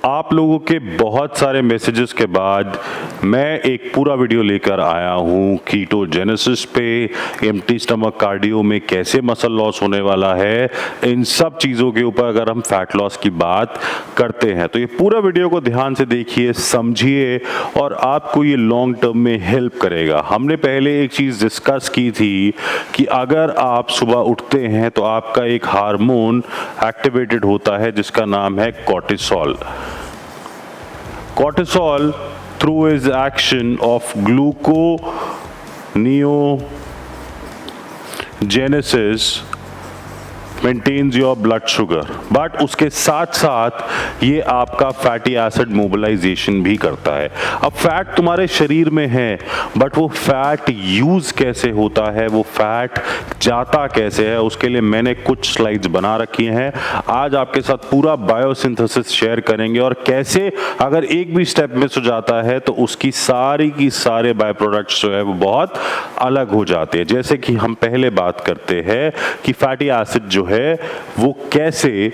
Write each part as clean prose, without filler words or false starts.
आप लोगों के बहुत सारे मैसेजेस के बाद मैं एक पूरा वीडियो लेकर आया हूँ कीटोजेनेसिस पे, एम्प्टी स्टमक कार्डियो में कैसे मसल लॉस होने वाला है, इन सब चीज़ों के ऊपर अगर हम फैट लॉस की बात करते हैं तो ये पूरा वीडियो को ध्यान से देखिए, समझिए और आपको ये लॉन्ग टर्म में हेल्प करेगा। हमने पहले एक चीज़ डिस्कस की थी कि अगर आप सुबह उठते हैं तो आपका एक हार्मोन एक्टिवेटेड होता है जिसका नाम है cortisol. Cortisol, through his action of gluconeogenesis, maintains your blood sugar, but उसके साथ साथ ये आपका फैटी एसिड मोबिलाइजेशन भी करता है। अब फैट तुम्हारे शरीर में है, बट वो फैट यूज कैसे होता है, वो फैट जाता कैसे है, उसके लिए मैंने कुछ स्लाइड्स बना रखी हैं। आज आपके साथ पूरा बायोसिंथेसिस शेयर करेंगे और कैसे अगर एक भी स्टेप मिस हो जाता है तो उसकी सारी की सारे बाय प्रोडक्ट्स जो है वो बहुत अलग हो जाते हैं। जैसे कि हम पहले बात करते हैं कि फैटी एसिड जो है वो कैसे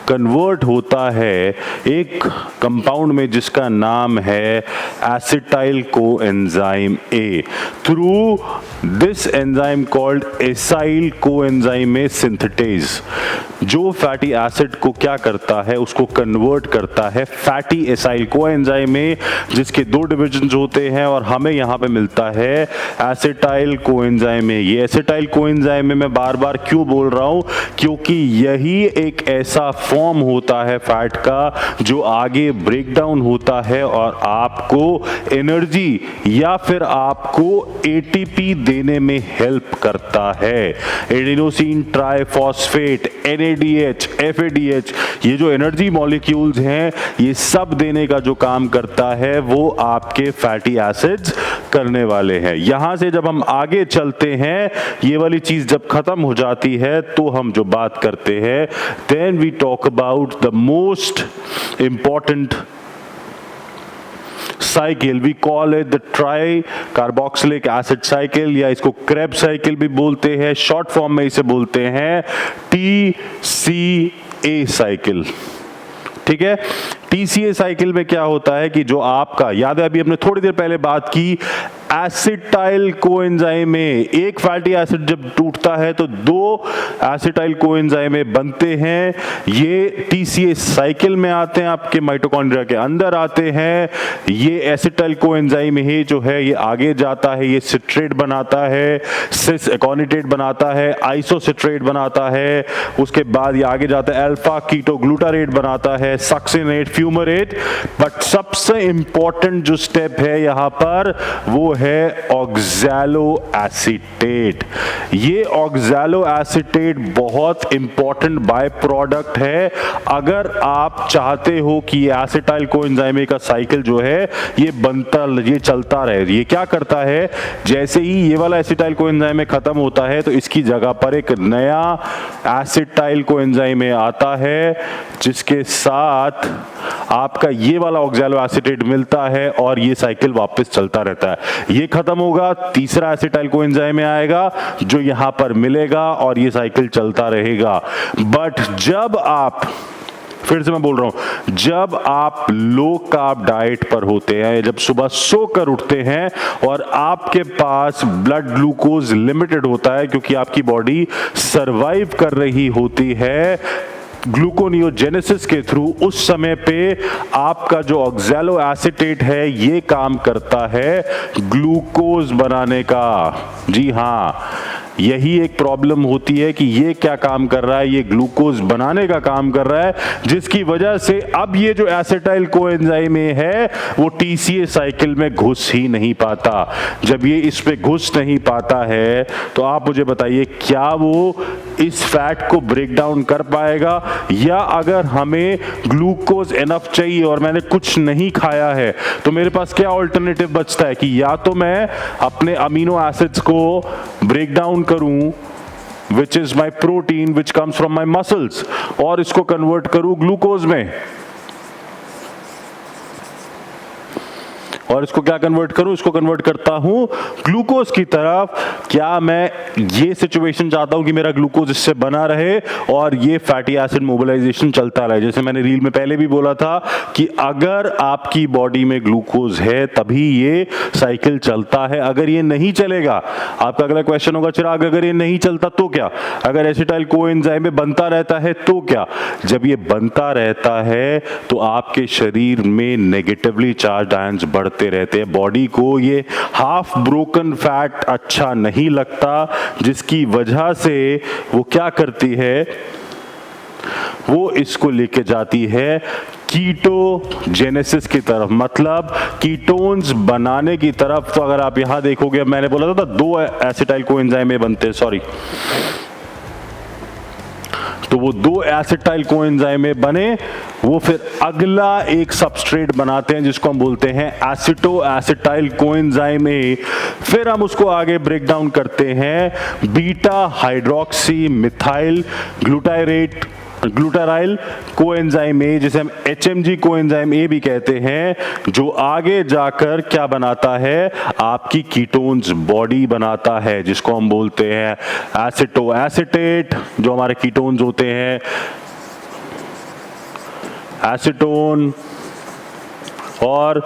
कन्वर्ट होता है एक कंपाउंड में जिसका नाम है acetyl coenzyme A. Through this enzyme called acyl coenzyme A synthetase, जो फैटी एसिड को क्या करता है, उसको कन्वर्ट करता है फैटी एसाइल कोएंजाइम में, जिसके दो डिविजन्स होते हैं और हमें यहाँ पे मिलता है एसिटाइल कोएंजाइम ए। ये एसिटाइल कोएंजाइम में मैं बार बार क्यों बोल रहा हूँ, क्योंकि यही एक ऐसा फॉर्म होता है फैट का जो आगे ब्रेक डाउन होता है और आपको एनर्जी या फिर आपको एटीपी देने में हेल्प करता है। एडिनोसिन ट्राइफॉस्फेट, NADH, FADH, ये जो एनर्जी मॉलिक्यूल्स हैं ये सब देने का जो काम करता है वो आपके फैटी एसिड्स करने वाले हैं। यहां से जब हम आगे चलते हैं, ये वाली चीज जब खत्म हो जाती है तो हम जो बात करते हैं, then we talk about the most important cycle, we call it the tricarboxylic acid cycle, या इसको क्रेब साइकिल भी बोलते हैं, शॉर्ट फॉर्म में इसे बोलते हैं TCA साइकिल। ठीक है, TCA साइकिल में क्या होता है कि जो आपका याद है, अभी हमने थोड़ी देर पहले बात की, एसिटाइल कोएंजाइम में एक फैटी एसिड जब टूटता है तो दो एसिटाइल कोएंजाइम में बनते हैं। ये TCA साइकिल में आते हैं, आपके माइटोकॉन्ड्रिया के अंदर आते हैं। ये एसिटाइल कोएंजाइम ही जो है ये आगे जाता है, ये सिट्रेट बनाता है, सिस एकोनिटेट बनाता है, आइसोसिट्रेट बनाता है, उसके बाद ये आगे जाता है अल्फा कीटोग्लूटारेट बनाता है, सक्सिनेट, फ्यूमरेट। बट सबसे इंपॉर्टेंट जो स्टेप है यहां पर वो है ऑक्सैलो एसीटेट। ये ऑक्सैलो एसीटेट बहुत इंपॉर्टेंट बाय प्रोडक्ट है। अगर आप चाहते हो कि ये एसिटाइल कोएंजाइम का साइकिल जो है ये बनता, ये चलता रहे, ये क्या करता है, जैसे ही ये वाला एसिटाइल कोएंजाइम खत्म होता है तो इसकी जगह पर एक नया एसिटाइल कोएंजाइम आता है जिसके साथ आपका ये वाला ऑक्सैलो एसीटेट मिलता है और ये साइकिल वापस चलता रहता है। ये खत्म होगा, तीसरा एसिटाइल कोएंजाइम आएगा जो यहां पर मिलेगा और ये साइकिल चलता रहेगा। बट जब आप, फिर से मैं बोल रहा हूं, जब आप लो कार्ब डाइट पर होते हैं, जब सुबह सोकर उठते हैं और आपके पास ब्लड ग्लूकोज लिमिटेड होता है क्योंकि आपकी बॉडी सरवाइव कर रही होती है ग्लूकोनियोजेनेसिस के थ्रू, उस समय पे आपका जो ऑक्सैलो एसीटेट है ये काम करता है ग्लूकोज बनाने का। जी हां, यही एक प्रॉब्लम होती है कि ये क्या काम कर रहा है, ये ग्लूकोज बनाने का काम कर रहा है, जिसकी वजह से अब ये जो एसिटाइल कोएंजाइम है वो TCA साइकिल में घुस ही नहीं पाता। जब ये इस पे घुस नहीं पाता है तो आप मुझे बताइए क्या वो इस फैट को ब्रेक डाउन कर पाएगा, या अगर हमें ग्लूकोज एनफ चाहिए और मैंने कुछ नहीं खाया है तो मेरे पास क्या ऑल्टरनेटिव बचता है कि या तो मैं अपने अमीनो एसिड्स को ब्रेक डाउन करूं, which is my protein which comes from my muscles, और इसको कन्वर्ट करूं ग्लूकोज में। और इसको क्या कन्वर्ट करूं, इसको कन्वर्ट करता हूं ग्लूकोज की तरफ। क्या मैं ये सिचुएशन चाहता हूं कि मेरा ग्लूकोज इससे बना रहे और ये फैटी एसिड मोबिलाइजेशन चलता रहे। जैसे मैंने रील में पहले भी बोला था कि अगर आपकी बॉडी में ग्लूकोज है तभी ये साइकिल चलता है, अगर ये नहीं चलेगा, आपका अगला क्वेश्चन होगा चिराग अगर ये नहीं चलता तो क्या, अगर एसिटाइल कोएंजाइम में बनता रहता है तो क्या। जब ये बनता रहता है तो आपके शरीर में नेगेटिवली चार्ज आयंस बढ़ते रहते हैं। बॉडी को ये हाफ ब्रोकन फैट अच्छा नहीं लगता, जिसकी वजह से वो क्या करती है, वो इसको लेके जाती है कीटोजेनेसिस की तरफ, मतलब कीटोन्स बनाने की तरफ। तो अगर आप यहां देखोगे, मैंने बोला था 2 एसिटाइल कोएंजाइम में बनते हैं, सॉरी, तो वो 2 एसिटाइल कोएंजाइम में बने, वो फिर अगला एक सबस्ट्रेट बनाते हैं जिसको हम बोलते हैं एसिटो एसिटाइल कोएंजाइम ए। फिर हम उसको आगे ब्रेक डाउन करते हैं beta hydroxy methyl glutaryl coenzyme A, जिसे हम HMG कोएंजाइम ए भी कहते हैं, जो आगे जाकर क्या बनाता है, आपकी कीटोन्स बॉडी बनाता है, जिसको हम बोलते हैं एसिटो एसिटेट, जो हमारे कीटोन्स होते हैं, एसीटोन और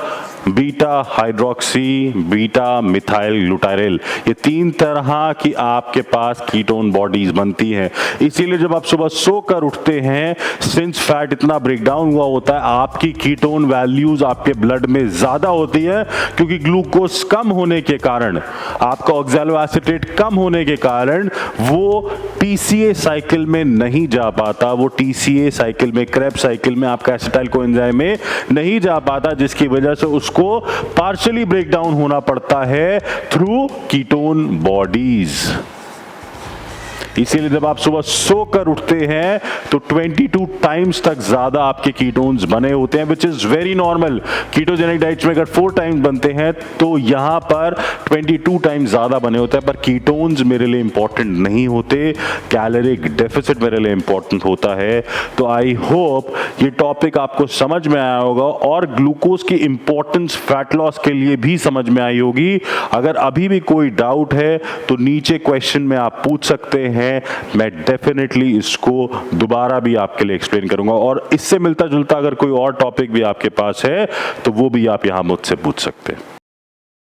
बीटा हाइड्रोक्सी बीटा मिथाइल ग्लूटाराइल। ये 3 तरह की आपके पास कीटोन बॉडीज बनती हैं। इसीलिए जब आप सुबह सोकर उठते हैं, सिंस फैट इतना ब्रेक डाउन हुआ होता है, आपकी कीटोन वैल्यूज आपके ब्लड में ज्यादा होती है, क्योंकि ग्लूकोज कम होने के कारण, आपका ऑक्सैलोएसिटेट कम होने के कारण वो TCA साइकिल में नहीं जा पाता, वो TCA साइकिल में, क्रेब्स साइकिल में आपका एसिटाइल कोएंजाइम में नहीं जा पाता, जिसकी वजह से उसको पार्शियली ब्रेक डाउन होना पड़ता है थ्रू कीटोन बॉडीज। इसीलिए जब आप सुबह सोकर उठते हैं तो 22 टाइम्स तक ज्यादा आपके कीटोन्स बने होते हैं, which is very normal. Ketogenic diets में अगर 4 टाइम्स बनते हैं तो यहां पर 22 टाइम्स ज्यादा बने होते हैं। पर कीटोन्स मेरे लिए इंपॉर्टेंट नहीं होते, कैलोरिक डेफिसिट मेरे लिए इंपॉर्टेंट होता है। तो आई होप ये टॉपिक आपको समझ में आया होगा और ग्लूकोज की इंपॉर्टेंस फैट लॉस के लिए भी समझ में आई होगी। अगर अभी भी कोई डाउट है तो नीचे क्वेश्चन में आप पूछ सकते हैं, मैं डेफिनेटली इसको दोबारा भी आपके लिए एक्सप्लेन करूंगा। और इससे मिलता जुलता अगर कोई और टॉपिक भी आपके पास है तो वो भी आप यहां मुझसे पूछ सकते हैं।